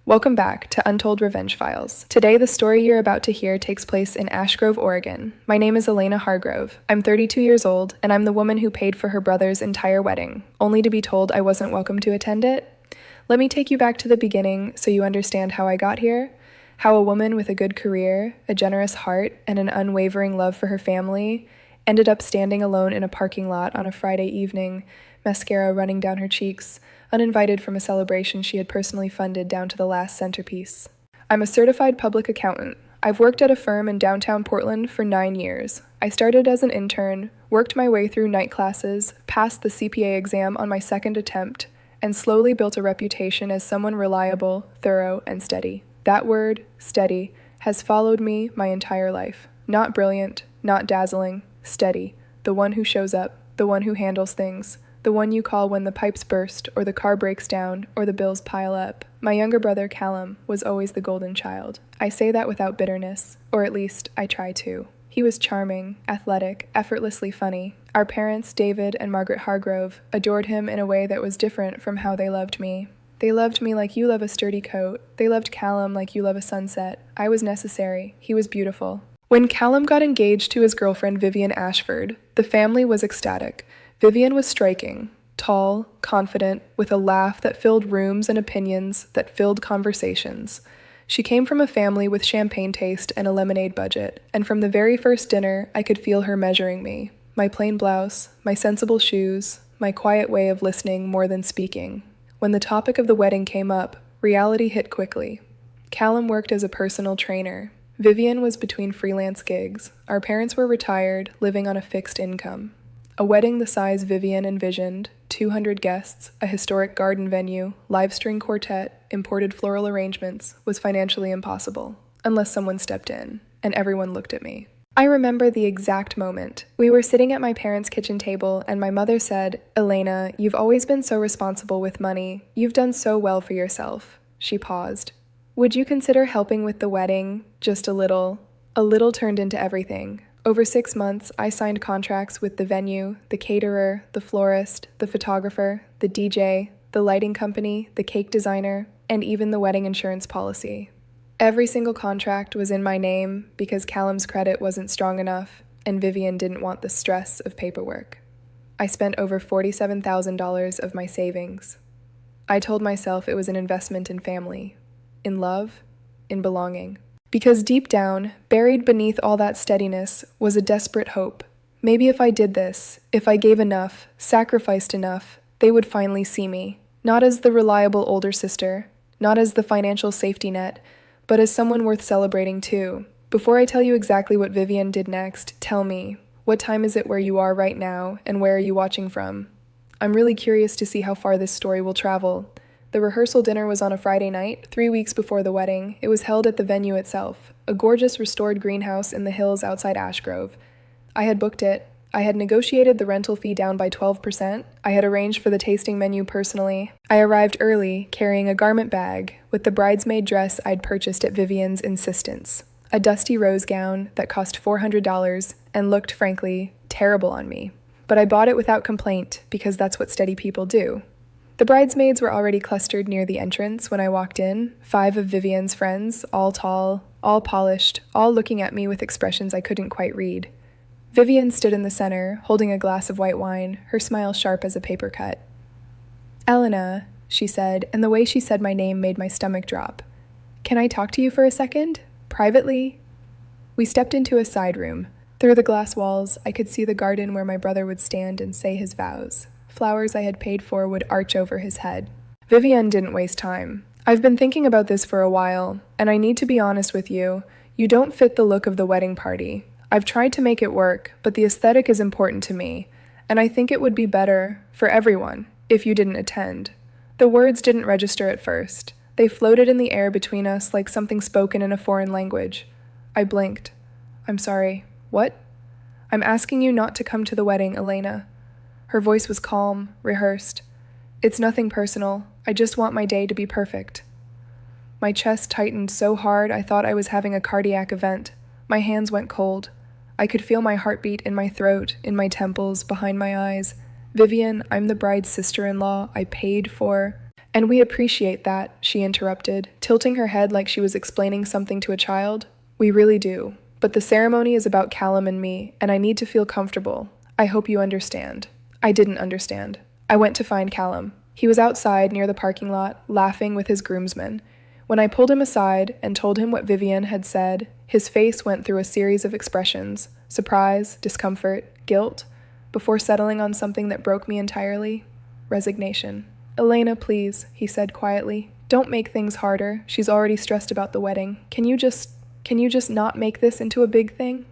Welcome back to Untold Revenge Files. Today, the story you're about to hear takes place in Ash Grove, Oregon. My name is Elena Hargrove. I'm 32 years old, and I'm the woman who paid for her brother's entire wedding, only to be told I wasn't welcome to attend it. Let me take you back to the beginning so you understand how I got here, how a woman with a good career, a generous heart, and an unwavering love for her family ended up standing alone in a parking lot on a Friday evening, mascara running down her cheeks, uninvited from a celebration she had personally funded down to the last centerpiece. I'm a certified public accountant. I've worked at a firm in downtown Portland for 9 years. I started as an intern, worked my way through night classes, passed the CPA exam on my second attempt, and slowly built a reputation as someone reliable, thorough, and steady. That word, steady, has followed me my entire life. Not brilliant, not dazzling, steady. The one who shows up, the one who handles things, the one you call when the pipes burst, or the car breaks down, or the bills pile up. My younger brother, Callum, was always the golden child. I say that without bitterness, or at least I try to. He was charming, athletic, effortlessly funny. Our parents, David and Margaret Hargrove, adored him in a way that was different from how they loved me. They loved me like you love a sturdy coat. They loved Callum like you love a sunset. I was necessary. He was beautiful. When Callum got engaged to his girlfriend Vivian Ashford, the family was ecstatic. Vivian was striking, tall, confident, with a laugh that filled rooms and opinions that filled conversations. She came from a family with champagne taste and a lemonade budget, and from the very first dinner, I could feel her measuring me. My plain blouse, my sensible shoes, my quiet way of listening more than speaking. When the topic of the wedding came up, reality hit quickly. Callum worked as a personal trainer. Vivian was between freelance gigs. Our parents were retired, living on a fixed income. A wedding the size Vivian envisioned, 200 guests, a historic garden venue, live string quartet, imported floral arrangements, was financially impossible, unless someone stepped in, and everyone looked at me. I remember the exact moment. We were sitting at my parents' kitchen table, and my mother said, "Elena, you've always been so responsible with money. You've done so well for yourself." She paused. "Would you consider helping with the wedding? Just a little." A little turned into everything. Over 6 months, I signed contracts with the venue, the caterer, the florist, the photographer, the DJ, the lighting company, the cake designer, and even the wedding insurance policy. Every single contract was in my name because Callum's credit wasn't strong enough, and Vivian didn't want the stress of paperwork. I spent over $47,000 of my savings. I told myself it was an investment in family, in love, in belonging. Because deep down, buried beneath all that steadiness, was a desperate hope. Maybe if I did this, if I gave enough, sacrificed enough, they would finally see me. Not as the reliable older sister, not as the financial safety net, but as someone worth celebrating too. Before I tell you exactly what Vivian did next, tell me, what time is it where you are right now, and where are you watching from? I'm really curious to see how far this story will travel. The rehearsal dinner was on a Friday night, 3 weeks before the wedding. It was held at the venue itself, a gorgeous restored greenhouse in the hills outside Ash Grove. I had booked it. I had negotiated the rental fee down by 12%. I had arranged for the tasting menu personally. I arrived early, carrying a garment bag, with the bridesmaid dress I'd purchased at Vivian's insistence. A dusty rose gown that cost $400 and looked, frankly, terrible on me. But I bought it without complaint, because that's what steady people do. The bridesmaids were already clustered near the entrance when I walked in, 5 of Vivian's friends, all tall, all polished, all looking at me with expressions I couldn't quite read. Vivian stood in the center, holding a glass of white wine, her smile sharp as a paper cut. "Elena," she said, and the way she said my name made my stomach drop. "Can I talk to you for a second? Privately?" We stepped into a side room. Through the glass walls, I could see the garden where my brother would stand and say his vows. Flowers I had paid for would arch over his head. Vivian didn't waste time. "I've been thinking about this for a while, and I need to be honest with you. You don't fit the look of the wedding party. I've tried to make it work, but the aesthetic is important to me, and I think it would be better, for everyone, if you didn't attend." The words didn't register at first. They floated in the air between us like something spoken in a foreign language. I blinked. "I'm sorry. What?" "I'm asking you not to come to the wedding, Elena." Her voice was calm, rehearsed. "It's nothing personal. I just want my day to be perfect." My chest tightened so hard I thought I was having a cardiac event. My hands went cold. I could feel my heartbeat in my throat, in my temples, behind my eyes. "Vivian, I'm the bride's sister-in-law I paid for." "And we appreciate that," she interrupted, tilting her head like she was explaining something to a child. We really do. But the ceremony is about Callum and me, and I need to feel comfortable. I hope you understand. I didn't understand. I went to find Callum. He was outside near the parking lot, laughing with his groomsmen. When I pulled him aside and told him what Vivian had said, his face went through a series of expressions: surprise, discomfort, guilt, before settling on something that broke me entirely: resignation. Elena, please, he said quietly. Don't make things harder. She's already stressed about the wedding. Can you just not make this into a big thing?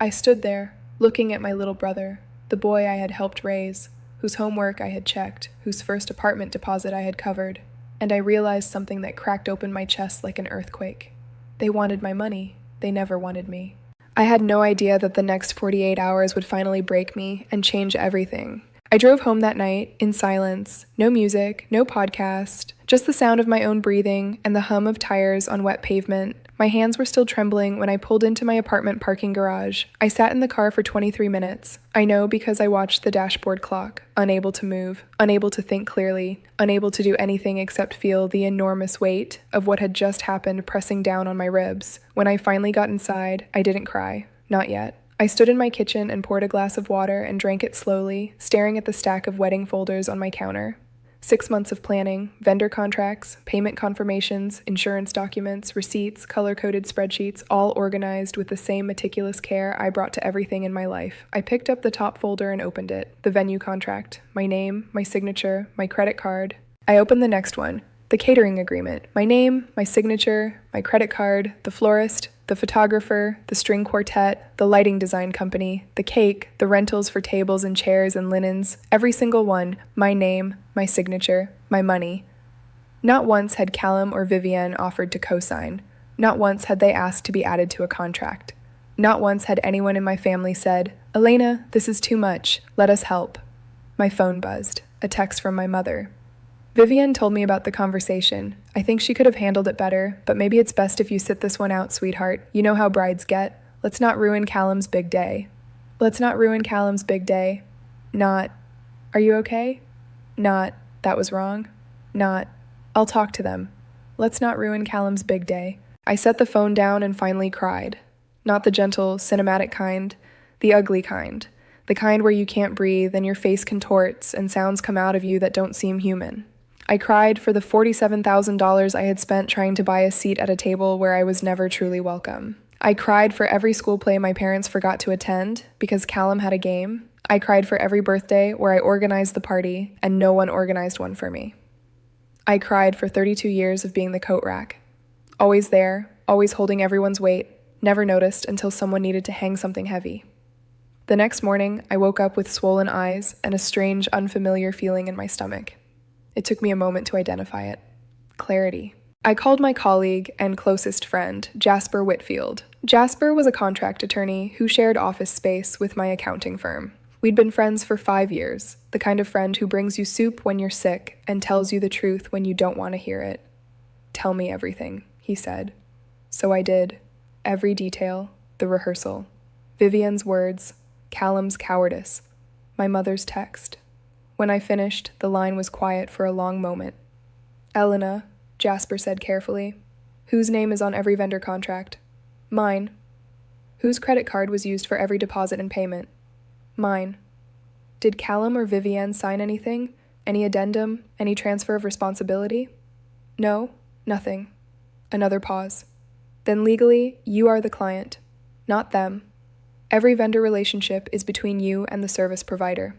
I stood there, looking at my little brother, the boy I had helped raise, whose homework I had checked, whose first apartment deposit I had covered, and I realized something that cracked open my chest like an earthquake. They wanted my money. They never wanted me. I had no idea that the next 48 hours would finally break me and change everything. I drove home that night in silence, no music, no podcast, just the sound of my own breathing and the hum of tires on wet pavement. My hands were still trembling when I pulled into my apartment parking garage. I sat in the car for 23 minutes. I know because I watched the dashboard clock, unable to move, unable to think clearly, unable to do anything except feel the enormous weight of what had just happened pressing down on my ribs. When I finally got inside, I didn't cry. Not yet. I stood in my kitchen and poured a glass of water and drank it slowly, staring at the stack of wedding folders on my counter. 6 months of planning, vendor contracts, payment confirmations, insurance documents, receipts, color-coded spreadsheets, all organized with the same meticulous care I brought to everything in my life. I picked up the top folder and opened it. The venue contract, my name, my signature, my credit card. I opened the next one, the catering agreement, my name, my signature, my credit card, the florist, the photographer, the string quartet, the lighting design company, the cake, the rentals for tables and chairs and linens, every single one, my name, my signature, my money. Not once had Callum or Vivian offered to co-sign. Not once had they asked to be added to a contract. Not once had anyone in my family said, "Elena, this is too much. Let us help." My phone buzzed. A text from my mother. Vivian told me about the conversation. I think she could have handled it better, but maybe it's best if you sit this one out, sweetheart. You know how brides get. Let's not ruin Callum's big day. Let's not ruin Callum's big day. Not, are you okay? Not, that was wrong. Not, I'll talk to them. Let's not ruin Callum's big day. I set the phone down and finally cried. Not the gentle, cinematic kind, the ugly kind. The kind where you can't breathe and your face contorts and sounds come out of you that don't seem human. I cried for the $47,000 I had spent trying to buy a seat at a table where I was never truly welcome. I cried for every school play my parents forgot to attend because Callum had a game. I cried for every birthday where I organized the party and no one organized one for me. I cried for 32 years of being the coat rack. Always there, always holding everyone's weight, never noticed until someone needed to hang something heavy. The next morning, I woke up with swollen eyes and a strange, unfamiliar feeling in my stomach. It took me a moment to identify it. Clarity. I called my colleague and closest friend, Jasper Whitfield. Jasper was a contract attorney who shared office space with my accounting firm. We'd been friends for 5 years, the kind of friend who brings you soup when you're sick and tells you the truth when you don't want to hear it. "Tell me everything," he said. So I did. Every detail, the rehearsal, Vivian's words, Callum's cowardice, my mother's text. When I finished, the line was quiet for a long moment. "Elena," Jasper said carefully, "whose name is on every vendor contract?" "Mine." "Whose credit card was used for every deposit and payment?" "Mine." "Did Callum or Vivian sign anything? Any addendum? Any transfer of responsibility?" "No, nothing." Another pause. "Then legally, you are the client, not them. Every vendor relationship is between you and the service provider.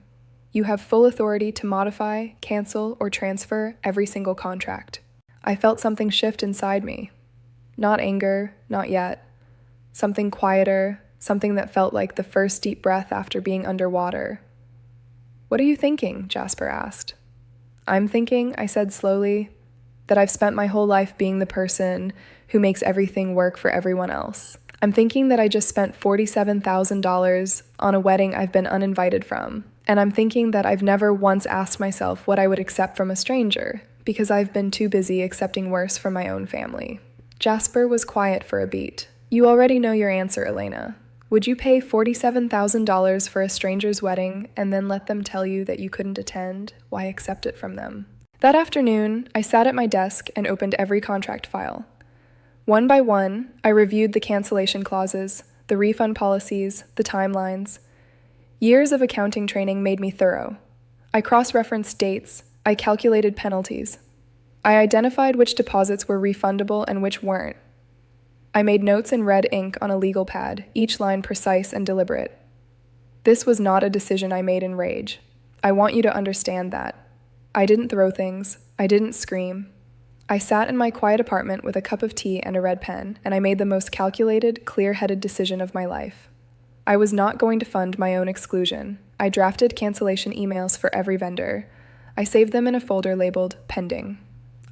You have full authority to modify, cancel, or transfer every single contract." I felt something shift inside me. Not anger, not yet. Something quieter, something that felt like the first deep breath after being underwater. "What are you thinking?" Jasper asked. "I'm thinking," I said slowly, "that I've spent my whole life being the person who makes everything work for everyone else. I'm thinking that I just spent $47,000 on a wedding I've been uninvited from. And I'm thinking that I've never once asked myself what I would accept from a stranger, because I've been too busy accepting worse from my own family." Jasper was quiet for a beat. "You already know your answer, Elena. Would you pay $47,000 for a stranger's wedding and then let them tell you that you couldn't attend? Why accept it from them?" That afternoon, I sat at my desk and opened every contract file. One by one, I reviewed the cancellation clauses, the refund policies, the timelines. Years of accounting training made me thorough. I cross-referenced dates, I calculated penalties. I identified which deposits were refundable and which weren't. I made notes in red ink on a legal pad, each line precise and deliberate. This was not a decision I made in rage. I want you to understand that. I didn't throw things. I didn't scream. I sat in my quiet apartment with a cup of tea and a red pen, and I made the most calculated, clear-headed decision of my life. I was not going to fund my own exclusion. I drafted cancellation emails for every vendor. I saved them in a folder labeled Pending.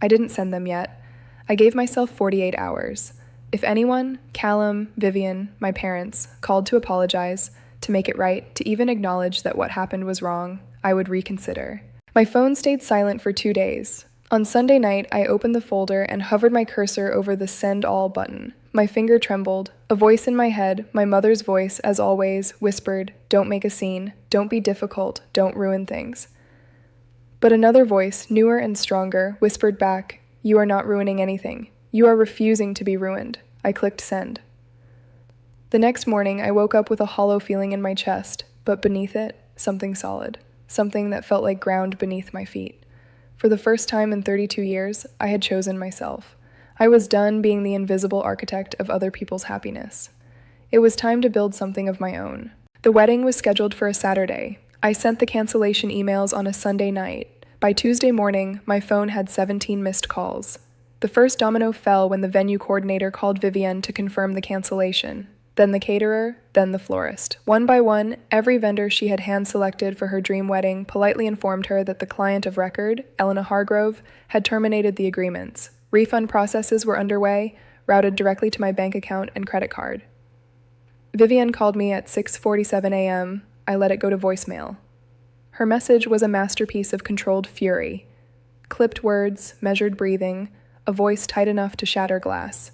I didn't send them yet. I gave myself 48 hours. If anyone, Callum, Vivian, my parents, called to apologize, to make it right, to even acknowledge that what happened was wrong, I would reconsider. My phone stayed silent for 2 days. On Sunday night, I opened the folder and hovered my cursor over the Send All button. My finger trembled. A voice in my head, my mother's voice, as always, whispered, "Don't make a scene. Don't be difficult. Don't ruin things." But another voice, newer and stronger, whispered back, "You are not ruining anything. You are refusing to be ruined." I clicked send. The next morning, I woke up with a hollow feeling in my chest, but beneath it, something solid. Something that felt like ground beneath my feet. For the first time in 32 years, I had chosen myself. I was done being the invisible architect of other people's happiness. It was time to build something of my own. The wedding was scheduled for a Saturday. I sent the cancellation emails on a Sunday night. By Tuesday morning, my phone had 17 missed calls. The first domino fell when the venue coordinator called Vivian to confirm the cancellation. Then the caterer, then the florist. One by one, every vendor she had hand-selected for her dream wedding politely informed her that the client of record, Elena Hargrove, had terminated the agreements. Refund processes were underway, routed directly to my bank account and credit card. Vivian called me at 6:47 a.m. I let it go to voicemail. Her message was a masterpiece of controlled fury. Clipped words, measured breathing, a voice tight enough to shatter glass.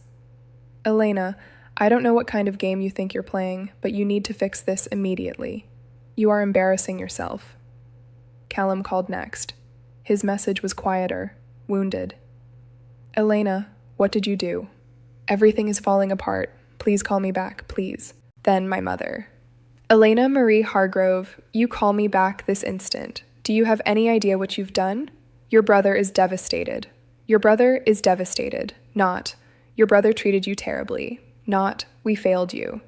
"Elena, I don't know what kind of game you think you're playing, but you need to fix this immediately. You are embarrassing yourself." Callum called next. His message was quieter, wounded. "Elena, what did you do? Everything is falling apart. Please call me back, please." Then my mother. "Elena Marie Hargrove, you call me back this instant. Do you have any idea what you've done? Your brother is devastated. Your brother is devastated. Not, your brother treated you terribly. Not, we failed you.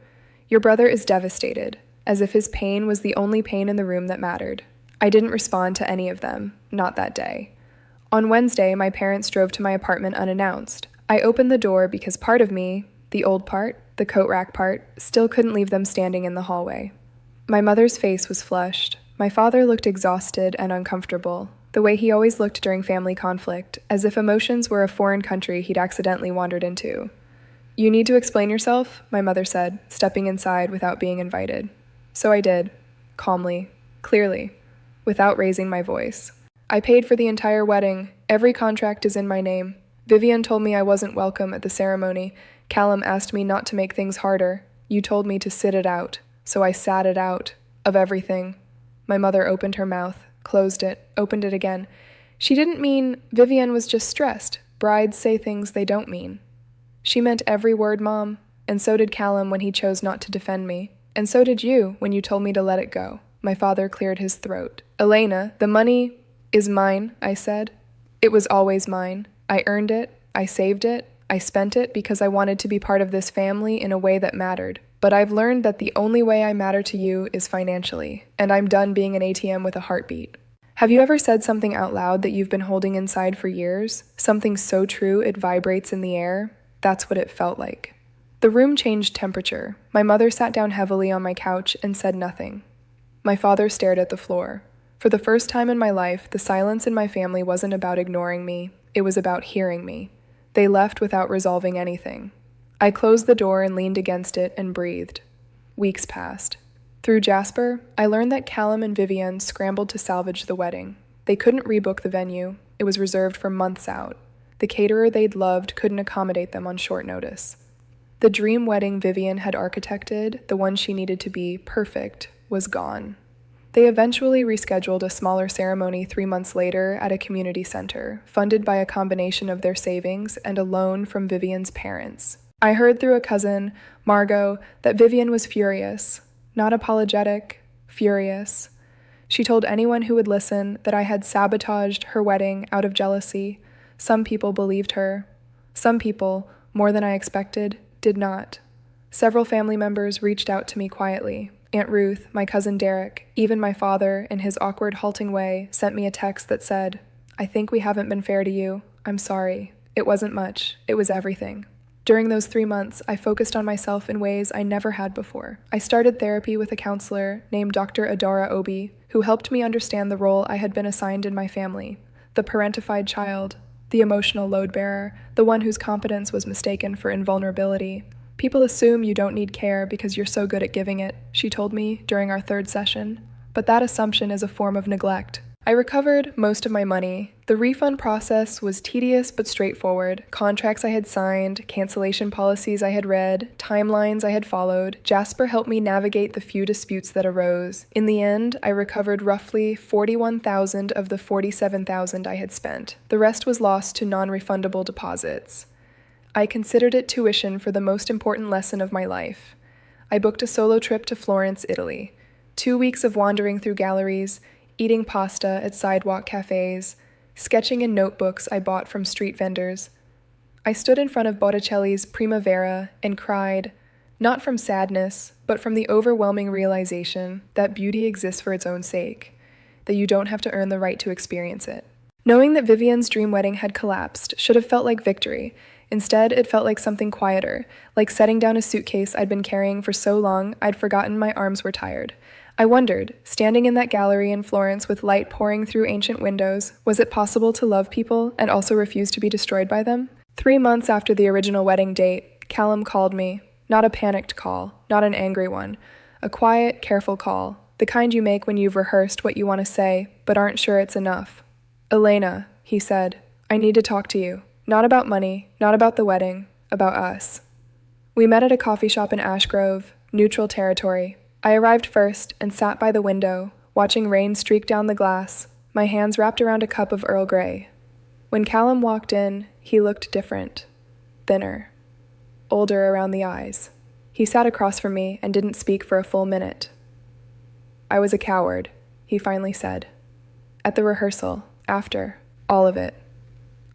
Your brother is devastated, as if his pain was the only pain in the room that mattered." I didn't respond to any of them, not that day. On Wednesday, my parents drove to my apartment unannounced. I opened the door because part of me, the old part, the coat rack part, still couldn't leave them standing in the hallway. My mother's face was flushed. My father looked exhausted and uncomfortable, the way he always looked during family conflict, as if emotions were a foreign country he'd accidentally wandered into. "You need to explain yourself," my mother said, stepping inside without being invited. So I did, calmly, clearly, without raising my voice. "I paid for the entire wedding. Every contract is in my name. Vivian told me I wasn't welcome at the ceremony. Callum asked me not to make things harder. You told me to sit it out. So I sat it out. Of everything." My mother opened her mouth, closed it, opened it again. She didn't mean Vivian was just stressed. Brides say things they don't mean. "She meant every word, Mom. And so did Callum when he chose not to defend me. And so did you when you told me to let it go." My father cleared his throat. "Elena, the money is mine," I said. "It was always mine. I earned it. I saved it. I spent it because I wanted to be part of this family in a way that mattered. But I've learned that the only way I matter to you is financially, and I'm done being an ATM with a heartbeat." Have you ever said something out loud that you've been holding inside for years? Something so true it vibrates in the air? That's what it felt like. The room changed temperature. My mother sat down heavily on my couch and said nothing. My father stared at the floor. For the first time in my life, the silence in my family wasn't about ignoring me. It was about hearing me. They left without resolving anything. I closed the door and leaned against it and breathed. Weeks passed. Through Jasper, I learned that Callum and Vivian scrambled to salvage the wedding. They couldn't rebook the venue. It was reserved for months out. The caterer they'd loved couldn't accommodate them on short notice. The dream wedding Vivian had architected, the one she needed to be perfect, was gone. They eventually rescheduled a smaller ceremony 3 months later at a community center, funded by a combination of their savings and a loan from Vivian's parents. I heard through a cousin, Margot, that Vivian was furious. Not apologetic, furious. She told anyone who would listen that I had sabotaged her wedding out of jealousy. Some people believed her. Some people, more than I expected, did not. Several family members reached out to me quietly. Aunt Ruth, my cousin Derek, even my father, in his awkward, halting way, sent me a text that said, "I think we haven't been fair to you. I'm sorry. It wasn't much. It was everything." During those 3 months, I focused on myself in ways I never had before. I started therapy with a counselor named Dr. Adora Obi, who helped me understand the role I had been assigned in my family: the parentified child, the emotional load bearer, the one whose competence was mistaken for invulnerability. "People assume you don't need care because you're so good at giving it," she told me during our 3rd session. But that assumption is a form of neglect. I recovered most of my money. The refund process was tedious but straightforward. Contracts I had signed, cancellation policies I had read, timelines I had followed. Jasper helped me navigate the few disputes that arose. In the end, I recovered roughly $41,000 of the $47,000 I had spent. The rest was lost to non-refundable deposits. I considered it tuition for the most important lesson of my life. I booked a solo trip to Florence, Italy. 2 weeks of wandering through galleries, eating pasta at sidewalk cafes, sketching in notebooks I bought from street vendors. I stood in front of Botticelli's Primavera and cried, not from sadness, but from the overwhelming realization that beauty exists for its own sake, that you don't have to earn the right to experience it. Knowing that Vivian's dream wedding had collapsed should have felt like victory. Instead, it felt like something quieter, like setting down a suitcase I'd been carrying for so long I'd forgotten my arms were tired. I wondered, standing in that gallery in Florence with light pouring through ancient windows, was it possible to love people and also refuse to be destroyed by them? 3 months after the original wedding date, Callum called me. Not a panicked call, not an angry one. A quiet, careful call, the kind you make when you've rehearsed what you want to say, but aren't sure it's enough. "Elena," he said, "I need to talk to you. Not about money, not about the wedding, about us." We met at a coffee shop in Ashgrove, neutral territory. I arrived first and sat by the window, watching rain streak down the glass, my hands wrapped around a cup of Earl Grey. When Callum walked in, he looked different, thinner, older around the eyes. He sat across from me and didn't speak for a full minute. "I was a coward," he finally said. "At the rehearsal, after, all of it.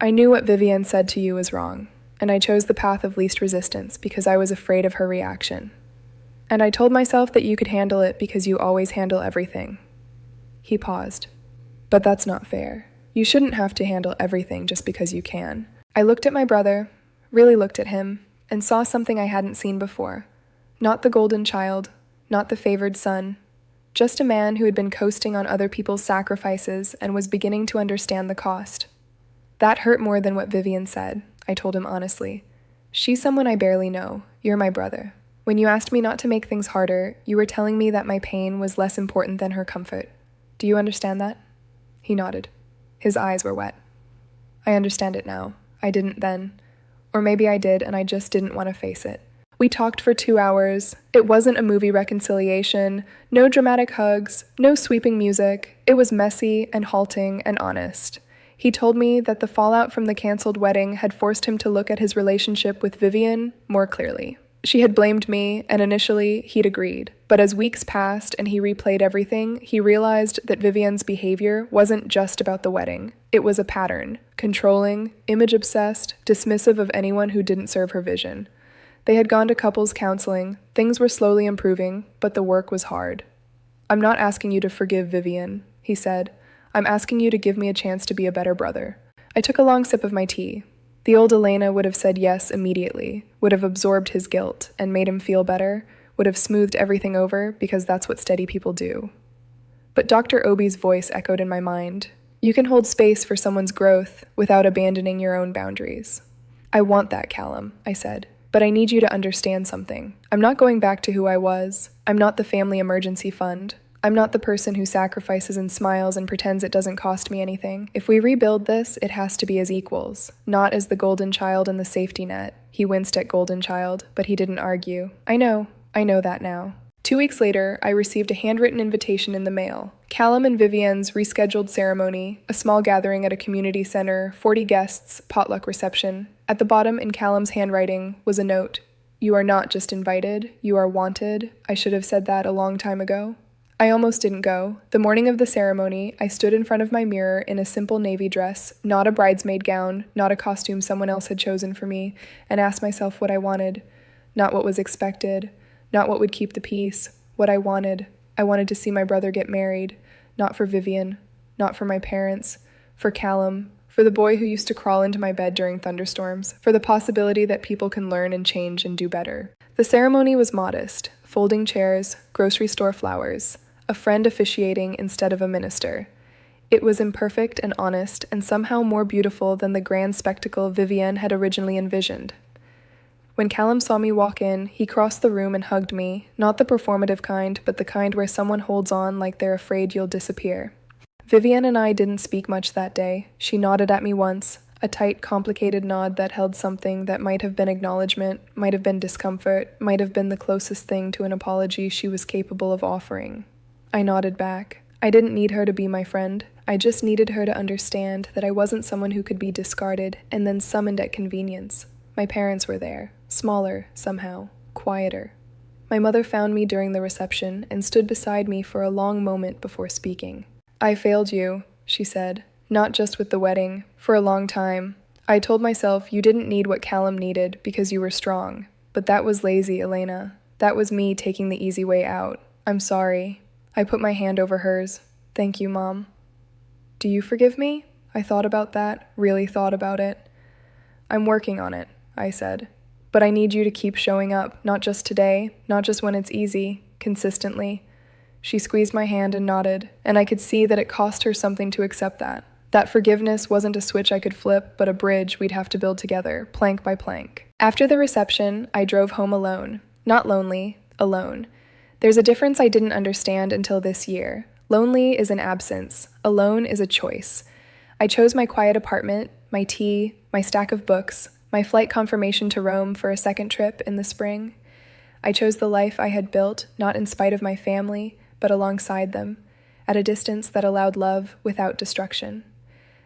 I knew what Vivian said to you was wrong, and I chose the path of least resistance because I was afraid of her reaction. And I told myself that you could handle it because you always handle everything." He paused. "But that's not fair. You shouldn't have to handle everything just because you can." I looked at my brother, really looked at him, and saw something I hadn't seen before. Not the golden child, not the favored son, just a man who had been coasting on other people's sacrifices and was beginning to understand the cost. "That hurt more than what Vivian said," I told him honestly. "She's someone I barely know. You're my brother. When you asked me not to make things harder, you were telling me that my pain was less important than her comfort. Do you understand that?" He nodded. His eyes were wet. "I understand it now. I didn't then. Or maybe I did and I just didn't want to face it." We talked for 2 hours. It wasn't a movie reconciliation, no dramatic hugs, no sweeping music. It was messy and halting and honest. He told me that the fallout from the canceled wedding had forced him to look at his relationship with Vivian more clearly. She had blamed me, and initially, he'd agreed. But as weeks passed and he replayed everything, he realized that Vivian's behavior wasn't just about the wedding. It was a pattern: controlling, image-obsessed, dismissive of anyone who didn't serve her vision. They had gone to couples counseling. Things were slowly improving, but the work was hard. "I'm not asking you to forgive Vivian," he said. "I'm asking you to give me a chance to be a better brother." I took a long sip of my tea. The old Elena would have said yes immediately, would have absorbed his guilt and made him feel better, would have smoothed everything over because that's what steady people do. But Dr. Obi's voice echoed in my mind. "You can hold space for someone's growth without abandoning your own boundaries." "I want that, Callum," I said. "But I need you to understand something. I'm not going back to who I was. I'm not the family emergency fund. I'm not the person who sacrifices and smiles and pretends it doesn't cost me anything. If we rebuild this, it has to be as equals, not as the golden child and the safety net." He winced at golden child, but he didn't argue. I know that now. 2 weeks later, I received a handwritten invitation in the mail. Callum and Vivian's rescheduled ceremony, a small gathering at a community center, 40 guests, potluck reception. At the bottom, in Callum's handwriting, was a note. "You are not just invited, you are wanted. I should have said that a long time ago." I almost didn't go. The morning of the ceremony, I stood in front of my mirror in a simple navy dress, not a bridesmaid gown, not a costume someone else had chosen for me, and asked myself what I wanted. Not what was expected, not what would keep the peace, what I wanted. I wanted to see my brother get married, not for Vivian, not for my parents, for Callum, for the boy who used to crawl into my bed during thunderstorms, for the possibility that people can learn and change and do better. The ceremony was modest, folding chairs, grocery store flowers, a friend officiating instead of a minister. It was imperfect and honest, and somehow more beautiful than the grand spectacle Vivienne had originally envisioned. When Callum saw me walk in, he crossed the room and hugged me, not the performative kind, but the kind where someone holds on like they're afraid you'll disappear. Vivienne and I didn't speak much that day. She nodded at me once, a tight, complicated nod that held something that might have been acknowledgement, might have been discomfort, might have been the closest thing to an apology she was capable of offering. I nodded back. I didn't need her to be my friend. I just needed her to understand that I wasn't someone who could be discarded and then summoned at convenience. My parents were there, smaller, somehow, quieter. My mother found me during the reception and stood beside me for a long moment before speaking. "I failed you," she said, "not just with the wedding, for a long time. I told myself you didn't need what Callum needed because you were strong. But that was lazy, Elena. That was me taking the easy way out. I'm sorry." I put my hand over hers. "Thank you, Mom." "Do you forgive me?" I thought about that, really thought about it. "I'm working on it," I said. "But I need you to keep showing up, not just today, not just when it's easy, consistently." She squeezed my hand and nodded, and I could see that it cost her something to accept that. That forgiveness wasn't a switch I could flip, but a bridge we'd have to build together, plank by plank. After the reception, I drove home alone. Not lonely, alone. There's a difference I didn't understand until this year. Lonely is an absence. Alone is a choice. I chose my quiet apartment, my tea, my stack of books, my flight confirmation to Rome for a second trip in the spring. I chose the life I had built, not in spite of my family, but alongside them, at a distance that allowed love without destruction.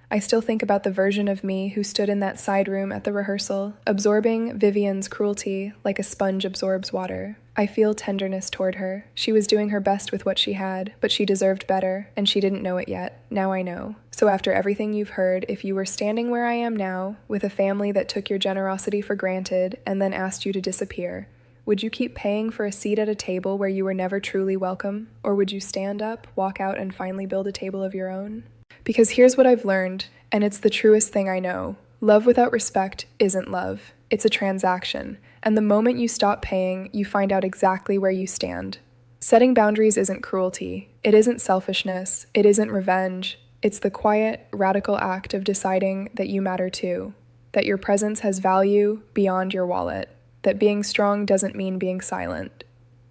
I still think about the version of me who stood in that side room at the rehearsal, absorbing Vivian's cruelty like a sponge absorbs water. I feel tenderness toward her. She was doing her best with what she had, but she deserved better, and she didn't know it yet. Now I know. So after everything you've heard, if you were standing where I am now, with a family that took your generosity for granted and then asked you to disappear, would you keep paying for a seat at a table where you were never truly welcome? Or would you stand up, walk out, and finally build a table of your own? Because here's what I've learned, and it's the truest thing I know. Love without respect isn't love. It's a transaction. And the moment you stop paying, you find out exactly where you stand. Setting boundaries isn't cruelty. It isn't selfishness. It isn't revenge. It's the quiet, radical act of deciding that you matter too. That your presence has value beyond your wallet. That being strong doesn't mean being silent.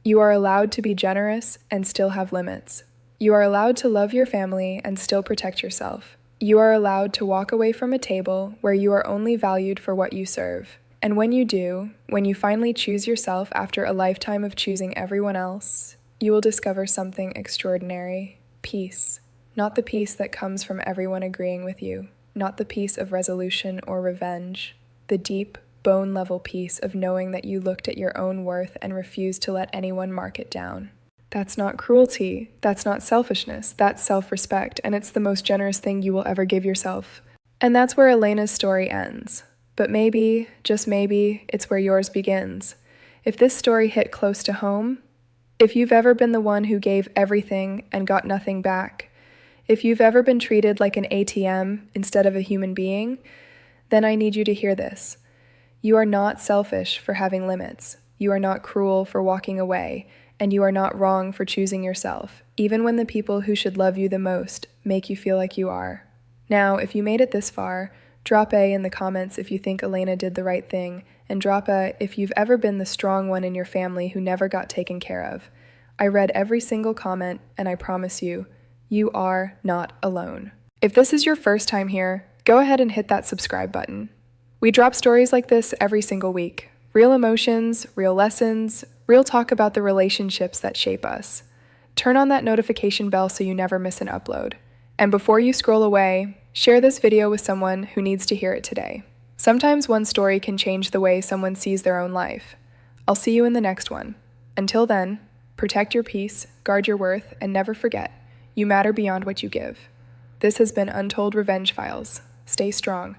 You are allowed to be generous and still have limits. You are allowed to love your family and still protect yourself. You are allowed to walk away from a table where you are only valued for what you serve. And when you do, when you finally choose yourself after a lifetime of choosing everyone else, you will discover something extraordinary. Peace. Not the peace that comes from everyone agreeing with you. Not the peace of resolution or revenge. The deep, bone-level peace of knowing that you looked at your own worth and refused to let anyone mark it down. That's not cruelty. That's not selfishness. That's self-respect, and it's the most generous thing you will ever give yourself. And that's where Elena's story ends. But maybe, just maybe, it's where yours begins. If this story hit close to home, if you've ever been the one who gave everything and got nothing back, if you've ever been treated like an ATM instead of a human being, then I need you to hear this. You are not selfish for having limits. You are not cruel for walking away, and you are not wrong for choosing yourself, even when the people who should love you the most make you feel like you are. Now, if you made it this far, drop A in the comments if you think Elena did the right thing, and drop A if you've ever been the strong one in your family who never got taken care of. I read every single comment, and I promise you, you are not alone. If this is your first time here, go ahead and hit that subscribe button. We drop stories like this every single week. Real emotions, real lessons, Real talk about the relationships that shape us. Turn on that notification bell so you never miss an upload. And before you scroll away, share this video with someone who needs to hear it today. Sometimes one story can change the way someone sees their own life. I'll see you in the next one. Until then, protect your peace, guard your worth, and never forget, you matter beyond what you give. This has been Untold Revenge Files. Stay strong.